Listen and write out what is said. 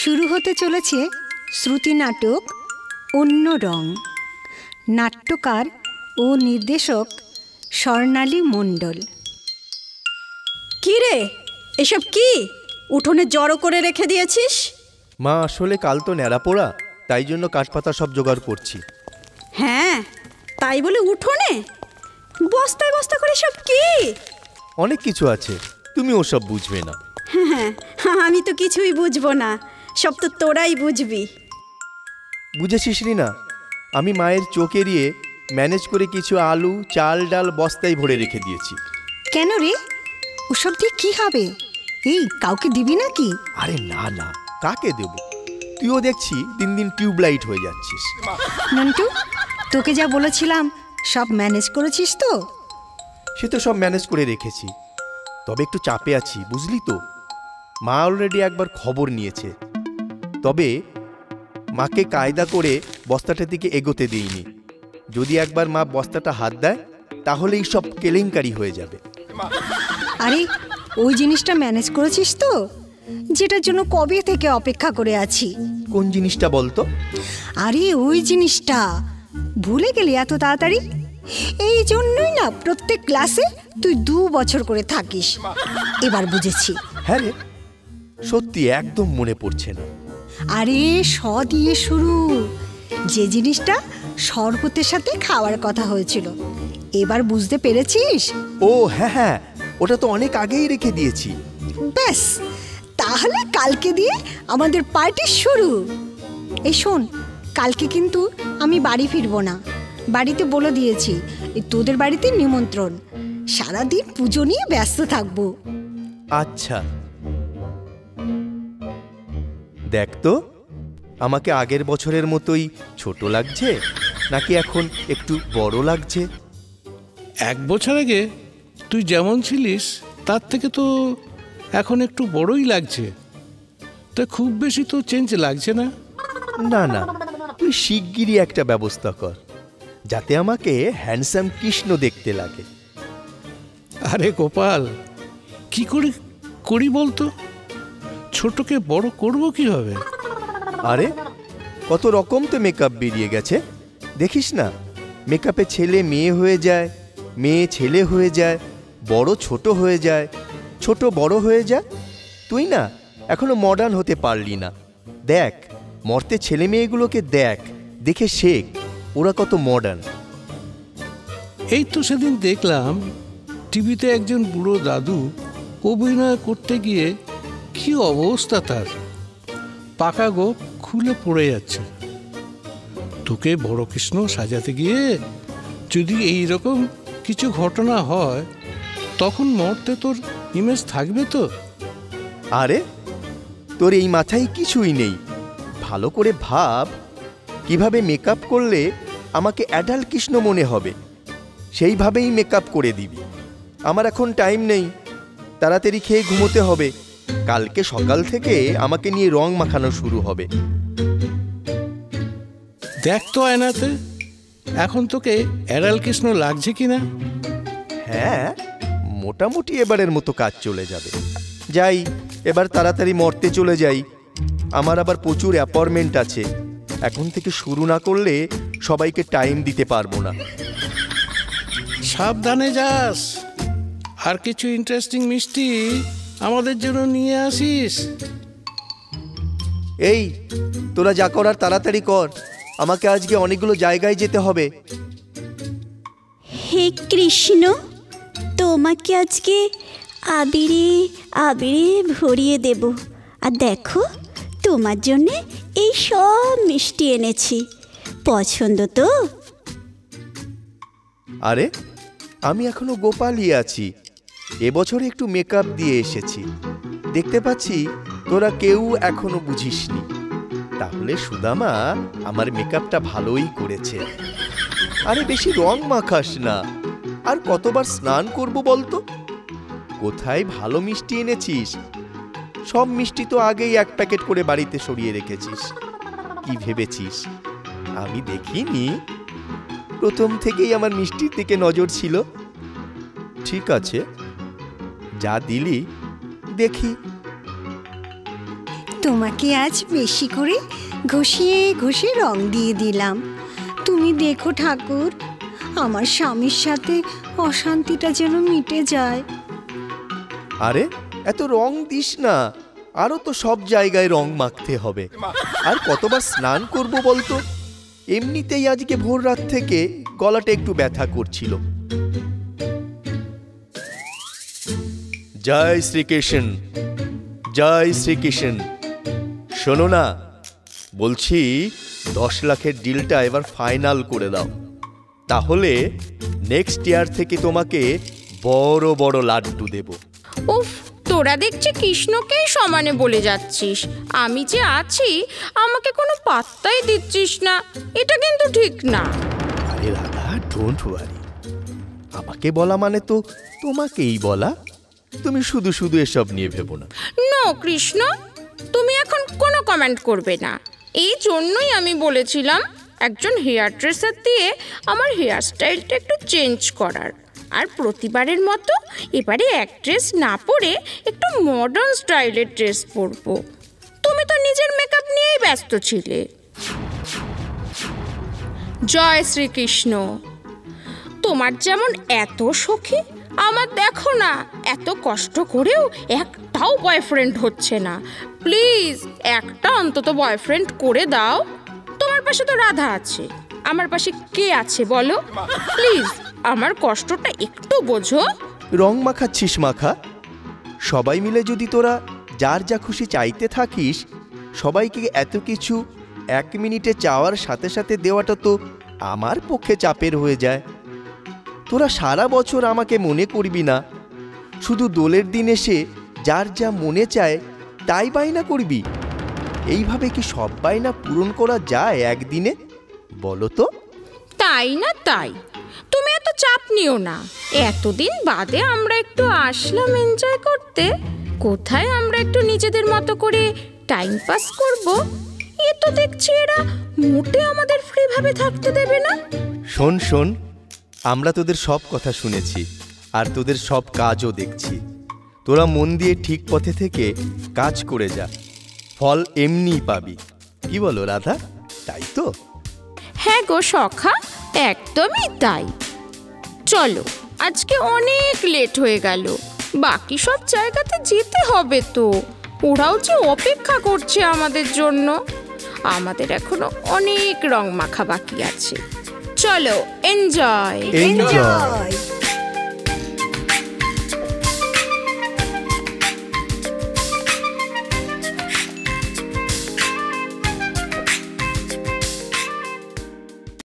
শুরু হতে চলেছে শ্রুতি নাটক অন্য রং। নাট্যকার ও নির্দেশক স্বর্ণালী মণ্ডল। কি রে, এসব কি উঠোনে জড়ো করে রেখে দিয়েছিস? মা, আসলে কাল তো ন্যাড়া পোড়া, তাই জন্য কাঠপাতা সব জোগাড় করছি। হ্যাঁ, তাই বলে উঠোনে বস্তায় বস্তা করে সব কি? অনেক কিছু আছে, তুমি ওসব বুঝবে না। হ্যাঁ, আমি তো কিছুই বুঝবো না, সব তো তোরাই বুঝবি। বুঝেছিস না, আমি মায়ের চোখ এড়িয়ে ম্যানেজ করে কিছু আলু, চাল, ডাল বস্তায় ভরে রেখে দিয়েছি। কেন রে, ওসব দিয়ে কি হবে? এই কাউকে দিবি নাকি? আরে না না, কাকে দেব? তুইও দেখছি দিন দিন টিউবলাইট হয়ে যাচ্ছিস। নন্টু, তোকে যা বলেছিলাম সব ম্যানেজ করেছিস তো? সে তো সব ম্যানেজ করে রেখেছি, তবে একটু চাপে আছি, বুঝলি তো। মা অলরেডি একবার খবর নিয়েছে, তবে মাকে কায়দা করে বস্তাটার দিকে এগোতে দিইনি। যদি একবার মা বস্তাটা হাত দেয় তাহলেই সব কেলেঙ্কারি হয়ে যাবে। আরে ওই জিনিসটা ম্যানেজ করেছিস তো, যেটার জন্য কবে থেকে অপেক্ষা করে আছি? কোন জিনিসটা বলতো? আরে ওই জিনিসটা ভুলে গেলি এত তাড়াতাড়ি? এই জন্যই না প্রত্যেক ক্লাসে তুই 2 বছর করে থাকিস। এবার বুঝেছি। হ্যাঁ রে, সত্যি একদম মনে পড়ছে না। আরে স দিয়ে শুরু, যে জিনিসটা শরবতের সাথে খাওয়ার কথা হয়েছিল। এবার বুঝতে পেরেছিস? ও হ্যাঁ হ্যাঁ, ওটা তো অনেক আগেই রেখে দিয়েছি। ব্যাস, তাহলে কালকে দিয়ে আমাদের পার্টি শুরু। এই শোন, কালকে কিন্তু আমি বাড়ি ফিরবো না। বাড়িতে বলে দিয়েছি তোদের বাড়িতে নিমন্ত্রণ। সারাদিন পুজো নিয়ে ব্যস্ত থাকবো। আচ্ছা, দেখ তো, আমাকে আগের বছরের মতোই ছোট লাগছে নাকি এখন একটু বড় লাগছে? 1 বছর আগে তুই যেমন ছিলিস তার থেকে তো এখন একটু বড়ই লাগছে। তা খুব বেশি তো চেঞ্জ লাগছে না? না না, তুই শিগগিরই একটা ব্যবস্থা কর যাতে আমাকে হ্যান্ডসাম কৃষ্ণ দেখতে লাগে। আরে গোপাল, কি করে করি বলতো? ছোটকে বড় করব কিভাবে? আরে কত রকম তো মেকআপ বেরিয়ে গেছে, দেখিস না? মেকআপে ছেলে মেয়ে হয়ে যায়, মেয়ে ছেলে হয়ে যায়, বড় ছোট হয়ে যায়, ছোট বড় হয়ে যায়। তুই না এখনো মডার্ন হতে পারলি না। দেখ, মর্তে ছেলে মেয়েগুলোকে দেখ, দেখে শেখ ওরা কত মডার্ন। এই তো সেদিন দেখলাম টিভিতে একজন বুড়ো দাদু অভিনয় করতে গিয়ে কি অবস্থা তার, পাকা গোপ খুলে পড়ে যাচ্ছে। তোকে বড় কৃষ্ণ সাজাতে গিয়ে যদি এই রকম কিছু ঘটনা হয় তখন মরতে তোর ইমেজ থাকবে তো? আরে তোর এই মাথায় কিছুই নেই। ভালো করে ভাব, কিভাবে মেকআপ করলে আমাকে অ্যাডাল্ট কৃষ্ণ মনে হবে, সেইভাবেই মেকআপ করে দিবি। আমার এখন টাইম নেই, তাড়াতাড়ি খেয়ে ঘুমোতে হবে। কালকে সকাল থেকে আমাকে নিয়ে রং মাখানো শুরু হবে। দেখ তো আয়নাতে এখন তোকে অ্যাডাল্ট কৃষ্ণ লাগছে কিনা। হ্যাঁ, মোটামুটি এবারের মতো কাজ চলে যাবে। যাই, এবার তাড়াতাড়ি মরতে চলে যাই। আমার আবার প্রচুর অ্যাপয়েন্টমেন্ট আছে, এখন থেকে শুরু না করলে সবাইকে টাইম দিতে পারবো না। সাবধানে যাস, আর কিছু ইন্টারেস্টিং মিষ্টি আমাদের জন্য নিয়ে আসিস। এই, তোরা যা করার তাড়াতাড়ি কর, আমাকে আজকে অনেকগুলো জায়গায় যেতে হবে। হে কৃষ্ণ, তোমাকে আজকে আবিরে আবিরে ভরিয়ে দেব। আর দেখো, তোমার জন্যে এই সব মিষ্টি এনেছি, পছন্দ তো? আরে আমি এখনো গোপালই আছি, এবছরে একটু মেকআপ দিয়ে এসেছি। দেখতে পাচ্ছি তোরা কেউ এখনো বুঝিসনি। তাহলে সুদামা আমার মেকআপটা ভালোই করেছে। আরে বেশি রং মাখাস না, আর কতবার স্নান করব বলতো? কোথায় ভালো মিষ্টি এনেছিস? সব মিষ্টি তো আগেই 1 প্যাকেট করে বাড়িতে সরিয়ে রেখেছিস। কি ভেবেছিস আমি দেখিনি? প্রথম থেকেই আমার মিষ্টির দিকে নজর ছিল। ঠিক আছে, যা দিলি দেখি। তোমাকে আজ বেশি করে ঘষিয়ে ঘষে রং দিয়ে দিলাম। তুমি দেখো ঠাকুর, আমার স্বামীর সাথে অশান্তিটা যেন মিটে যায়। আরে এত রং দিস না, আরো তো সব জায়গায় রং মাখতে হবে। আর কতবার স্নান করব বলতো? এমনিতেই আজকে ভোর রাত থেকে গলাটা একটু ব্যথা করছিল। জয় শ্রীকৃষ্ণ, জয় শ্রীকৃষ্ণ। শোনো না, বলছি 10 লাখের ডিলটা এবার ফাইনাল করে দাও, তাহলে নেক্সট ইয়ার থেকে তোমাকে বড় বড় লাড্ডু দেব। উফ, তোরা দেখছি কৃষ্ণকেই সমানে বলে যাচ্ছিস। আমি যে আছি, আমাকে কোনো পাত্তাই দিচ্ছিস না। এটা কিন্তু ঠিক না। আরে রাধা, ডোন্ট ওয়ারি। আমাকে বলা মানে তো তোমাকেই বলা। তুমি শুধু শুধু এসব নিয়ে ভেবো না। নো কৃষ্ণ, তুমি এখন কোনো কমেন্ট করবে না। এই জন্যই আমি বলেছিলাম একজন হেয়ার ড্রেসার দিয়ে আমার হেয়ার স্টাইলটা একটু চেঞ্জ করার। আর প্রতিবারের মতো এবারে এক ড্রেস না পরে একটু মডার্ন স্টাইলের ড্রেস পরবো। তুমি তো নিজের মেকআপ নিয়েই ব্যস্ত ছিলে। জয় শ্রীকৃষ্ণ। তোমার যেমন এত সখী, আমার দেখো না, এত কষ্ট করেও একটাও বয়ফ্রেন্ড হচ্ছে না। প্লিজ একটা অন্তত বয়ফ্রেন্ড করে দাও। তোমার পাশে তো রাধা আছে, আমার পাশে কে আছে বলো? প্লিজ আমার কষ্টটা একটু বোঝো। রং মাখাচ্ছিস মাখা। সবাই মিলে যদি তোরা যার যা খুশি চাইতে থাকিস, সবাইকে এত কিছু 1 মিনিটে চাওয়ার সাথে সাথে দেওয়াটা তো আমার পক্ষে চাপের হয়ে যায়। তোরা সারা বছর আমাকে মনে করবি না, শুধু দোলের দিন এসে যার যা মনে চায় তাই বায়না করবি। এইভাবে কি সব বায়না পূরণ করা যায় একদিনে বলো তো? তাই না তাই, তুমি এত চাপ নিও না। এতদিন বাদে আমরা একটু আসলাম এনজয় করতে। কোথায় আমরা একটু নিজেদের মতো করে টাইম পাস করব? এ তো দেখছি এরা মোটে আমাদের ফ্রিভাবে থাকতে দেবে না। শোন শোন, আমরা তোদের সব কথা শুনেছি আর তোদের সব কাজও দেখছি। তোরা মন দিয়ে ঠিক পথে থেকে কাজ করে যা, ফল এমনিই পাবি। কি বলো রাধা, তাই তো? হ্যাঁ গো সখা, একদমই তাই। চলো, আজকে অনেক লেট হয়ে গেল। বাকি সব জায়গাতে যেতে হবে তো। ওরাও যে অপেক্ষা করছে আমাদের জন্য। আমাদের এখনো অনেক রং মাখা বাকি আছে। চলো, এনজয়। এনজয়।